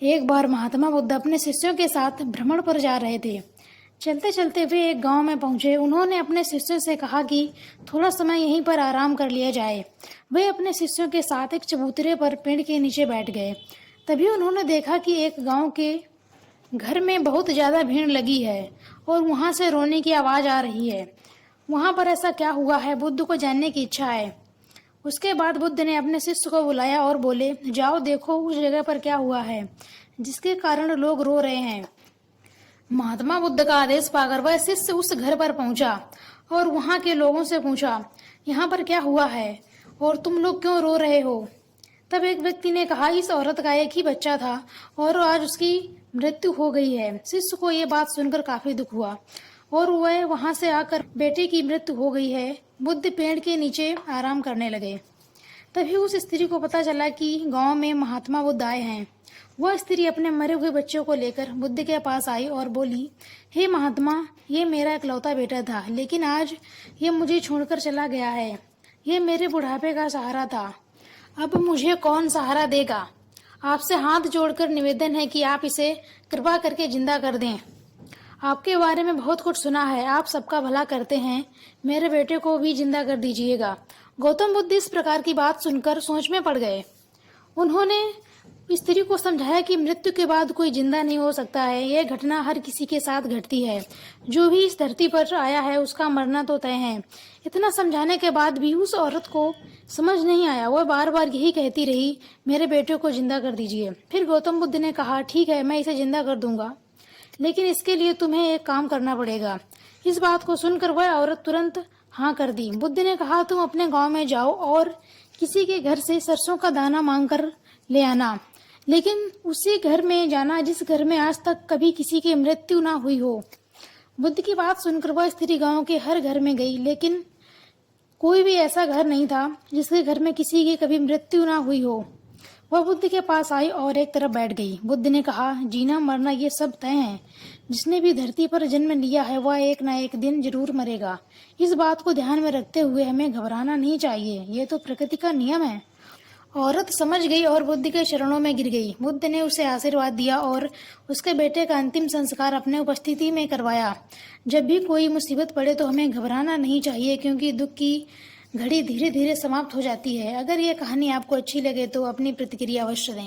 एक बार महात्मा बुद्ध अपने शिष्यों के साथ भ्रमण पर जा रहे थे। चलते चलते वे एक गांव में पहुंचे। उन्होंने अपने शिष्यों से कहा कि थोड़ा समय यहीं पर आराम कर लिया जाए। वे अपने शिष्यों के साथ एक चबूतरे पर पेड़ के नीचे बैठ गए। तभी उन्होंने देखा कि एक गांव के घर में बहुत ज्यादा भीड़ लगी है और वहां से रोने की आवाज आ रही है। वहां पर ऐसा क्या हुआ है, बुद्ध को जानने की इच्छा है। उसके बाद बुद्ध ने अपने शिष्य को बुलाया और बोले, जाओ देखो उस जगह पर क्या हुआ है जिसके कारण लोग रो रहे हैं। महात्मा बुद्ध का आदेश पाकर वह शिष्य उस घर पर पहुंचा और वहां के लोगों से पूछा, यहाँ पर क्या हुआ है और तुम लोग क्यों रो रहे हो। तब एक व्यक्ति ने कहा, इस औरत का एक ही बच्चा था और आज उसकी मृत्यु हो गई है। शिष्य को ये बात सुनकर काफी दुख हुआ और वह वहां से आकर बेटे की मृत्यु हो गई है। बुद्ध पेड़ के नीचे आराम करने लगे। तभी उस स्त्री को पता चला कि गांव में महात्मा बुद्ध आए हैं। वह स्त्री अपने मरे हुए बच्चों को लेकर बुद्ध के पास आई और बोली, हे महात्मा, ये मेरा इकलौता बेटा था, लेकिन आज ये मुझे छोड़कर चला गया है। ये मेरे बुढ़ापे का सहारा था, अब मुझे कौन सहारा देगा। आपसे हाथ जोड़कर निवेदन है कि आप इसे कृपा करके जिंदा कर दें। आपके बारे में बहुत कुछ सुना है, आप सबका भला करते हैं, मेरे बेटे को भी जिंदा कर दीजिएगा। गौतम बुद्ध इस प्रकार की बात सुनकर सोच में पड़ गए। उन्होंने स्त्री को समझाया कि मृत्यु के बाद कोई जिंदा नहीं हो सकता है। यह घटना हर किसी के साथ घटती है। जो भी इस धरती पर आया है उसका मरना तो तय है। इतना समझाने के बाद भी उस औरत को समझ नहीं आया। वह बार बार यही कहती रही, मेरे बेटे को जिंदा कर दीजिए। फिर गौतम बुद्ध ने कहा, ठीक है, मैं इसे जिंदा कर दूंगा, लेकिन इसके लिए तुम्हें एक काम करना पड़ेगा। इस बात को सुनकर वह औरत तुरंत हाँ कर दी। बुद्ध ने कहा, तुम अपने गांव में जाओ और किसी के घर से सरसों का दाना मांग कर ले आना, लेकिन उसी घर में जाना जिस घर में आज तक कभी किसी की मृत्यु ना हुई हो। बुद्ध की बात सुनकर वह स्त्री गांव के हर घर में गई, लेकिन कोई भी ऐसा घर नहीं था जिसके घर में किसी की कभी मृत्यु ना हुई हो। वह बुद्ध के पास आई और एक तरफ बैठ गई। बुद्ध ने कहा, जीना मरना ये सब तय है। जिसने भी धरती पर जन्म लिया है वह एक ना एक दिन जरूर मरेगा। इस बात को ध्यान में रखते हुए हमें घबराना नहीं चाहिए, ये तो प्रकृति का नियम है। औरत समझ गई और बुद्ध के चरणों में गिर गई। बुद्ध ने उसे आशीर्वाद दिया और उसके बेटे का अंतिम संस्कार अपने उपस्थिति में करवाया। जब भी कोई मुसीबत पड़े तो हमें घबराना नहीं चाहिए, क्योंकि दुख की घड़ी धीरे धीरे समाप्त हो जाती है। अगर ये कहानी आपको अच्छी लगे तो अपनी प्रतिक्रिया अवश्य दें।